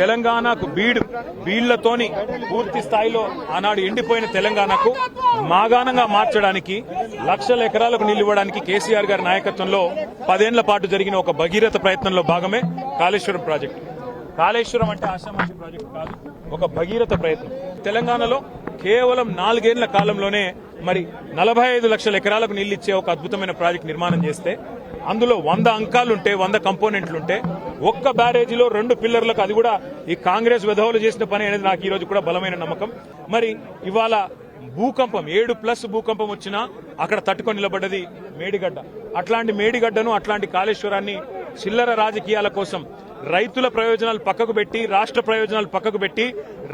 తెలంగాణకు బీళ్లతోని పూర్తి స్థాయిలో ఆనాడు ఎండిపోయిన తెలంగాణకు మాగాణంగా మార్చడానికి లక్షల ఎకరాలకు నీళ్లు ఇవ్వడానికి కేసీఆర్ గారి నాయకత్వంలో 10 ఏళ్ల పాటు జరిగిన ఒక భగీరథ ప్రయత్నంలో భాగమే కాళేశ్వరం ప్రాజెక్టు. కాళేశ్వరం అంటే ఆషామాషి ప్రాజెక్టు కాదు, ఒక భగీరథ ప్రయత్నం. తెలంగాణలో కేవలం 4 ఏళ్ల కాలంలోనే మరి 45 లక్షల ఎకరాలకు నీళ్లు ఇచ్చే ఒక అద్భుతమైన ప్రాజెక్టు నిర్మాణం చేస్తే అందులో 100 అంకాలుంటే 100 కంపోనెంట్లుంటే ఒక్క బ్యారేజీలో 2 పిల్లర్లకు, అది కూడా ఈ కాంగ్రెస్ విధవులు చేసిన పని అనేది నాకు ఈ రోజు కూడా బలమైన నమ్మకం. మరి ఇవాళ భూకంపం 7+ భూకంపం వచ్చినా అక్కడ తట్టుకొని నిలబడ్డది మేడిగడ్డ. అట్లాంటి మేడిగడ్డను, అట్లాంటి కాళేశ్వరాన్ని చిల్లర రాజకీయాల కోసం రైతుల ప్రయోజనాలు పక్కకు పెట్టి, రాష్ట్ర ప్రయోజనాలు పక్కకు పెట్టి,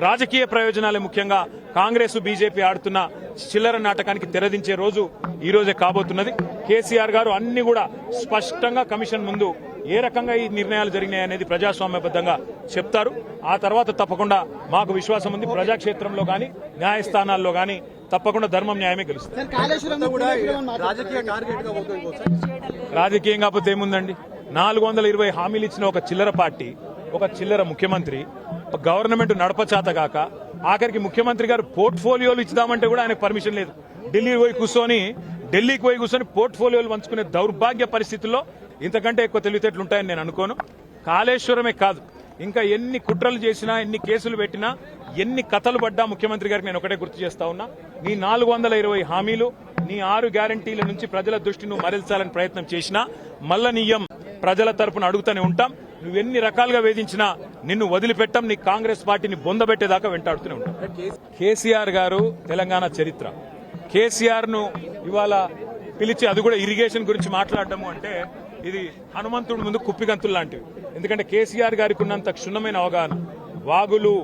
రాజకీయ ప్రయోజనాలే ముఖ్యంగా కాంగ్రెస్ బీజేపీ ఆడుతున్న చిల్లర నాటకానికి తెరదించే రోజు ఈ రోజే కాబోతున్నది. కేసీఆర్ గారు అన్ని కూడా స్పష్టంగా కమిషన్ ముందు ఏ రకంగా ఈ నిర్ణయాలు జరిగినాయి అనేది ప్రజాస్వామ్యబద్దంగా చెప్తారు. ఆ తర్వాత తప్పకుండా మాకు విశ్వాసం ఉంది, ప్రజాక్షేత్రంలో గాని న్యాయస్థానాల్లో గాని తప్పకుండా ధర్మం న్యాయమే గెలుస్తుంది. రాజకీయం కాకపోతే ఏముందండి? 420 హామీలు ఇచ్చిన ఒక చిల్లర పార్టీ, ఒక చిల్లర ముఖ్యమంత్రి, గవర్నమెంట్ నడపచాతగాక ఆఖరికి ముఖ్యమంత్రి గారు పోర్ట్ఫోలియోలు ఇచ్చుదామంటే కూడా ఆయనకు పర్మిషన్ లేదు. ఢిల్లీకి పోయి కూర్చొని పోర్ట్ఫోలియోలు పంచుకునే దౌర్భాగ్య పరిస్థితుల్లో ఇంతకంటే ఎక్కువ తెలివితేటలు ఉంటాయని నేను అనుకోను. కాళేశ్వరమే కాదు, ఇంకా ఎన్ని కుట్రలు చేసినా, ఎన్ని కేసులు పెట్టినా, ఎన్ని కథలు పడ్డా ముఖ్యమంత్రి గారికి నేను ఒకటే గుర్తు చేస్తా ఉన్నా, నీ 420 హామీలు, నీ 6 గ్యారంటీల నుంచి ప్రజల దృష్టి నువ్వు మరల్చాలని ప్రయత్నం చేసినా మల్ల నీయం ప్రజల తరపున అడుగుతూనే ఉంటాం. నువ్వెన్ని రకాలుగా వేధించినా నిన్ను వదిలిపెట్టం, నీ కాంగ్రెస్ పార్టీని బొందబెట్టేదాకా వెంటాడుతూనే ఉంటాం. కేసీఆర్ గారు తెలంగాణ చరిత్ర. కేసీఆర్ ను ఇవాళ పిలిచి అది కూడా ఇరిగేషన్ గురించి మాట్లాడటము అంటే ఇది హనుమంతుడి ముందు కుప్పిగంతులు లాంటివి. ఎందుకంటే కేసీఆర్ గారికి ఉన్నంత క్షుణ్ణమైన అవగాహన, వాగులు,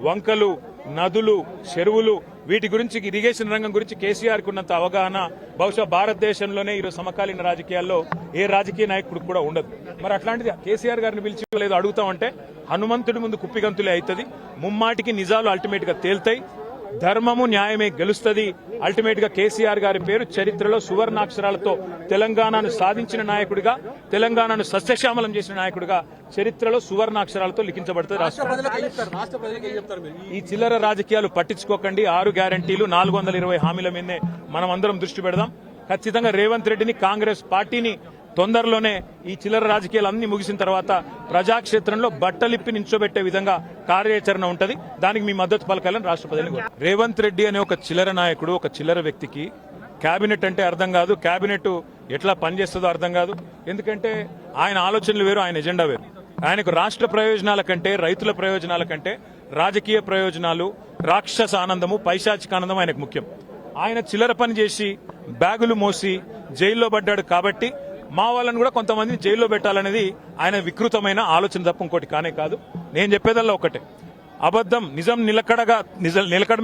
వంకలు, నదులు, చెరువులు, వీటి గురించి, ఇరిగేషన్ రంగం గురించి కేసీఆర్ కు ఉన్నంత అవగాహన బహుశా భారతదేశంలోనే ఈరోజు సమకాలీన రాజకీయాల్లో ఏ రాజకీయ నాయకుడికి కూడా ఉండదు. మరి అట్లాంటిది కేసీఆర్ గారిని పిలిచి లేదు అడుగుతామంటే హనుమంతుడి ముందు కుప్పిగంతులే అవుతుంది. ముమ్మాటికి నిజాలు అల్టిమేట్ గా తేల్తాయి, ధర్మము న్యాయమే గెలుస్తుంది. అల్టిమేట్ గా కేసీఆర్ గారి పేరు చరిత్రలో సువర్ణాక్షరాలతో తెలంగాణను సాధించిన నాయకుడిగా, తెలంగాణను సస్యశ్యామలం చేసిన నాయకుడిగా చరిత్రలో సువర్ణాక్షరాలతో లిఖించబడుతుంది. ఈ చిల్లర రాజకీయాలు పట్టించుకోకండి. 6 గ్యారంటీలు, 420 హామీల మీదనే మనం అందరం దృష్టి పెడదాం. ఖచ్చితంగా రేవంత్ రెడ్డిని, కాంగ్రెస్ పార్టీని తొందరలోనే ఈ చిల్లర రాజకీయాలు అన్ని ముగిసిన తర్వాత ప్రజాక్షేత్రంలో బట్టలిప్పి నించోబెట్టే విధంగా కార్యాచరణ ఉంటది. దానికి మీ మద్దతు పలకాలని రాష్ట్రపతిని. రేవంత్ రెడ్డి అనే ఒక చిల్లర నాయకుడు, ఒక చిల్లర వ్యక్తికి కేబినెట్ అంటే అర్థం కాదు, కేబినెట్ ఎట్లా పనిచేస్తుందో అర్థం కాదు. ఎందుకంటే ఆయన ఆలోచనలు వేరు, ఆయన ఎజెండా వేరు. ఆయనకు రాష్ట్ర ప్రయోజనాల కంటే, రైతుల ప్రయోజనాల కంటే రాజకీయ ప్రయోజనాలు, రాక్షస ఆనందము, పైశాచిక ఆనందం ఆయనకు ముఖ్యం. ఆయన చిల్లర పని చేసి బ్యాగులు మోసి జైల్లో పడ్డాడు కాబట్టి మా వాళ్ళని కూడా కొంతమంది జైల్లో పెట్టాలనేది ఆయన వికృతమైన ఆలోచన తప్ప ఇంకోటి కానే కాదు. నేను చెప్పేదల్లా ఒకటే, అబద్దం నిజం నిలకడ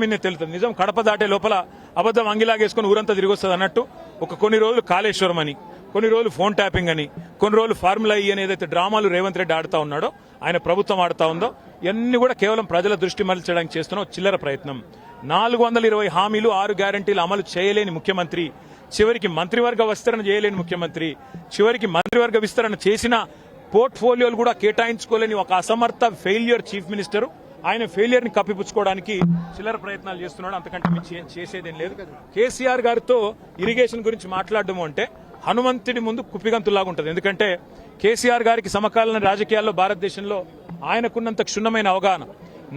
మీదనే తెలుస్తుంది. నిజం కడప దాటే లోపల అబద్దం అంగిలాగేసుకుని ఊరంతా తిరిగి వస్తుంది అన్నట్టు కొన్ని రోజులు కాళేశ్వరం అని, కొన్ని రోజులు ఫోన్ ట్యాపింగ్ అని, కొన్ని రోజులు ఫార్ములా ఈ అని ఏదైతే డ్రామాలు రేవంత్ రెడ్డి ఆడుతా ఉన్నాడో, ఆయన ప్రభుత్వం ఆడుతా ఉందో, ఇవన్నీ కూడా కేవలం ప్రజల దృష్టి మరల్చడానికి చేస్తున్న చిల్లర ప్రయత్నం. 420 హామీలు, 6 గ్యారంటీలు అమలు చేయలేని ముఖ్యమంత్రి, చివరికి మంత్రివర్గ విస్తరణ చేయలేని ముఖ్యమంత్రి, చివరికి మంత్రివర్గ విస్తరణ చేసిన పోర్ట్ఫోలియోలు కూడా కేటాయించుకోలేని ఒక అసమర్థ ఫెయిల్యూర్ చీఫ్ మినిస్టర్. ఆయన ఫెయిలియర్ ని కప్పిపుచ్చుకోవడానికి చిల్లర ప్రయత్నాలు చేస్తున్నాడు. అంతకంటే మీరు చేసేదేం లేదు. కేసీఆర్ గారితో ఇరిగేషన్ గురించి మాట్లాడడం అంటే హనుమంతుడి ముందు కుప్పిగంతులాగా ఉంటుంది. ఎందుకంటే కేసీఆర్ గారికి సమకాలీన రాజకీయాల్లో భారతదేశంలో ఆయనకున్నంత క్షుణ్ణమైన అవగాహన,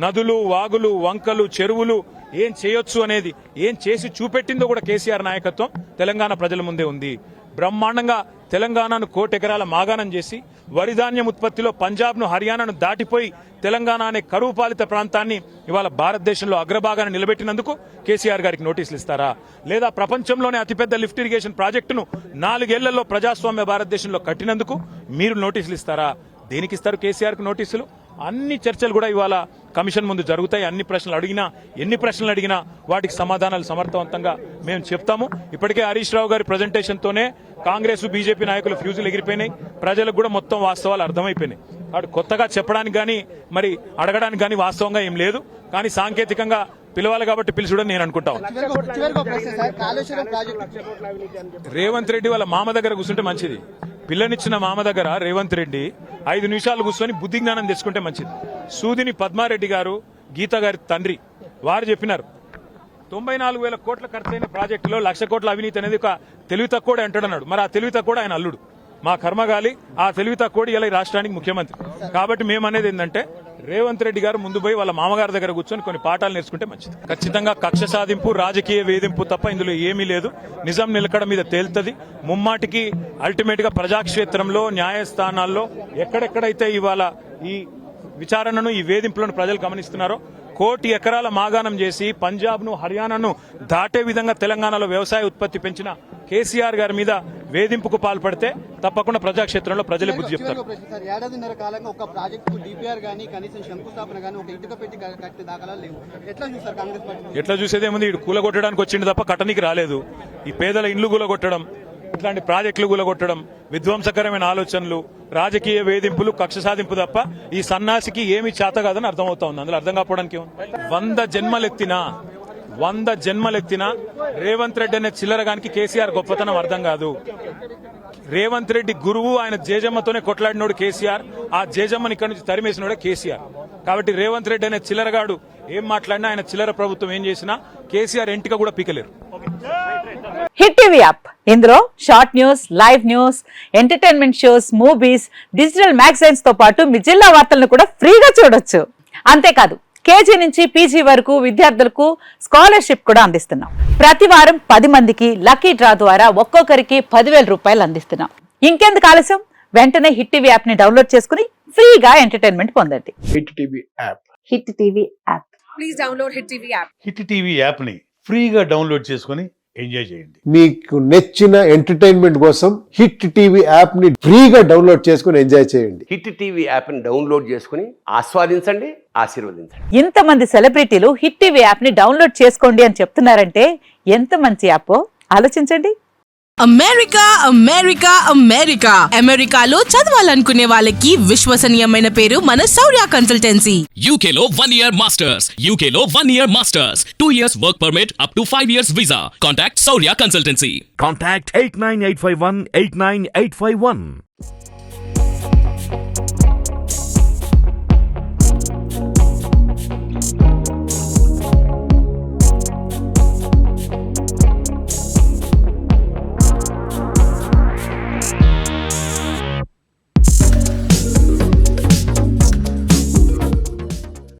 నదులు, వాగులు, వంకలు, చెరువులు ఏం చేయొచ్చు అనేది, ఏం చేసి చూపెట్టిందో కూడా కేసీఆర్ నాయకత్వం తెలంగాణ ప్రజల ముందే ఉంది. బ్రహ్మాండంగా తెలంగాణను 1,00,00,000 ఎకరాల మాగాణం చేసి వరిధాన్యం ఉత్పత్తిలో పంజాబ్ను, హర్యానాను దాటిపోయి తెలంగాణ అనే కరువు పాలిత ప్రాంతాన్ని ఇవాళ భారతదేశంలో అగ్రభాగాన్ని నిలబెట్టినందుకు కేసీఆర్ గారికి నోటీసులు ఇస్తారా? లేదా ప్రపంచంలోనే అతిపెద్ద లిఫ్ట్ ఇరిగేషన్ ప్రాజెక్టును 4 ఏళ్లలో ప్రజాస్వామ్య భారతదేశంలో కట్టినందుకు మీరు నోటీసులు ఇస్తారా? దేనికి ఇస్తారు కేసీఆర్ కు నోటీసులు? అన్ని చర్చలు కూడా ఇవాళ కమిషన్ ముందు జరుగుతాయి. ఎన్ని ప్రశ్నలు అడిగినా వాటికి సమాధానాలు సమర్థవంతంగా మేము చెప్తాము. ఇప్పటికే హరీష్ రావు గారి ప్రజెంటేషన్ తోనే కాంగ్రెస్, బీజేపీ నాయకుల ఫ్యూజులు ఎగిరిపోయినాయి. ప్రజలకు కూడా మొత్తం వాస్తవాలు అర్థమైపోయినాయి. వాడు కొత్తగా చెప్పడానికి గానీ మరి అడగడానికి గానీ వాస్తవంగా ఏం లేదు. కానీ సాంకేతికంగా పిలవాలి కాబట్టి పిలుచుడని నేను అనుకుంటాను. రేవంత్ రెడ్డి వాళ్ళ మామ దగ్గర కూర్చుంటే మంచిది. పిల్లనిచ్చిన మామ దగ్గర రేవంత్ రెడ్డి 5 నిమిషాలు కూర్చొని బుద్ధి జ్ఞానం తెచ్చుకుంటే మంచిది. సూదిని పద్మారెడ్డి గారు, గీత గారి తండ్రి వారు చెప్పినారు 94,000 కోట్ల ఖర్చైన ప్రాజెక్టులో 1,00,000 కోట్ల అవినీతి అనేది ఒక తెలివి తక్కువ అంటాడన్నాడు. మరి ఆ తెలివి తక్కువ ఆయన అల్లుడు, మా కర్మగాలి. ఆ తెలివి తక్కువ ఇలా ఈ రాష్ట్రానికి ముఖ్యమంత్రి. కాబట్టి మేము అనేది ఏంటంటే రేవంత్ రెడ్డి గారు ముందు పోయి వాళ్ళ మామగారి దగ్గర కూర్చొని కొన్ని పాఠాలు నేర్చుకుంటే మంచిది. ఖచ్చితంగా కక్ష సాధింపు, రాజకీయ వేధింపు తప్ప ఇందులో ఏమీ లేదు. నిజం నిలకడ మీద తేలుతుంది. ముమ్మాటికి అల్టిమేట్ గా ప్రజాక్షేత్రంలో, న్యాయస్థానాల్లో ఎక్కడెక్కడైతే ఇవాళ ఈ విచారణను, ఈ వేధింపులను ప్రజలు గమనిస్తున్నారో, 1 కోటి ఎకరాల మాగాణం చేసి పంజాబ్ ను, హర్యానాను దాటే విధంగా తెలంగాణలో వ్యవసాయ ఉత్పత్తి పెంచిన కేసీఆర్ గారి మీద వేధింపుకు పాల్పడితే తప్పకుండా ప్రజాక్షేత్రంలో ప్రజలే బుద్ధి చెప్తారు. ఏడాదిన్నర కాలంగా ఒక ప్రాజెక్టు డిపిఆర్ గానీ, కనీసం శంకుస్థాపన గానీ, ఒక ఇటుక పెట్టి కట్టే దాఖలాలు లేవు. ఎట్లా చూస్తారు కాంగ్రెస్ పార్టీ? ఎట్లా చూసేదేముంది, ఇటు కూలగొట్టడానికి వచ్చింది తప్ప కట్టనికి రాలేదు. ఈ పేదల ఇండ్లు కూలగొట్టడం, ఇట్లాంటి ప్రాజెక్టులు కూలగొట్టడం, విధ్వంసకరమైన ఆలోచనలు, రాజకీయ వేధింపులు, కక్ష సాధింపు తప్ప ఈ సన్నాసికి ఏమి చేత కాదని అర్థమవుతా ఉంది. అందులో అర్థం కాకపోవడానికి 100 జన్మలెత్తినా రేవంత్ రెడ్డి అనే చిల్లరగానికి కేసీఆర్ గొప్పతనం అర్థం కాదు. రేవంత్ రెడ్డి గురువు, ఆయన జేజమ్మతోనే కొట్లాడినోడు కేసీఆర్. ఆ జేజమ్మని ఇక్కడి నుంచి తరిమేసినోడే కేసీఆర్. కాబట్టి రేవంత్ రెడ్డి అనే చిల్లరగాడు ఏం మాట్లాడినా, ఆయన చిల్లర ప్రభుత్వం ఏం చేసినా కేసీఆర్ ఎంటిక కూడా పీకలేరు. హిట్ టీవీ యాప్, ఇందులో short news, live news, entertainment shows, movies, digital magazines తో పాటు మీ జిల్లా వార్తలను కూడా ఫ్రీగా చూడొచ్చు. అంతేకాదు కేజీ నుంచి పీజీ వరకు విద్యార్థులకు స్కాలర్షిప్ కూడా అందిస్తున్నాం. ప్రతి వారం 10 మందికి లక్కీ డ్రా ద్వారా ఒక్కొక్కరికి 10,000 రూపాయలు అందిస్తున్నాం. ఇంకెందుకు ఆలస్యం, వెంటనే హిట్ టీవీ యాప్ ని డౌన్లోడ్ చేసుకుని ఫ్రీగా ఎంటర్టైన్మెంట్ పొందండి. Hit TV app. Hit TV app. Please download hit TV app. Hit TV app ని ఫ్రీగా డౌన్లోడ్ చేసుకుని ఎంజాయ్ చేయండి. మీకు నచ్చిన ఎంటర్టైన్మెంట్ కోసం హిట్ టీవీ యాప్ ని ఫ్రీగా డౌన్లోడ్ చేసుకుని ఎంజాయ్ చేయండి. హిట్ టీవీ యాప్ ని డౌన్లోడ్ చేసుకుని ఆస్వాదించండి, ఆశీర్వదించండి. ఇంతమంది సెలబ్రిటీలు హిట్ టీవీ యాప్ ని డౌన్లోడ్ చేసుకోండి అని చెప్తున్నారంటే ఎంత మంచి యాప్ ఆలోచించండి. అమెరికా అమెరికా అమెరికా అమెరికాలో చదవాలనుకునే వాళ్ళకి విశ్వసనీయమైన పేరు మన శౌర్య కన్సల్టెన్సీ. UK లో 1 year masters. UK లో 1 year masters. 2 years work permit up to 5 years visa. Contact Saurya Consultancy. Contact 89851 89851.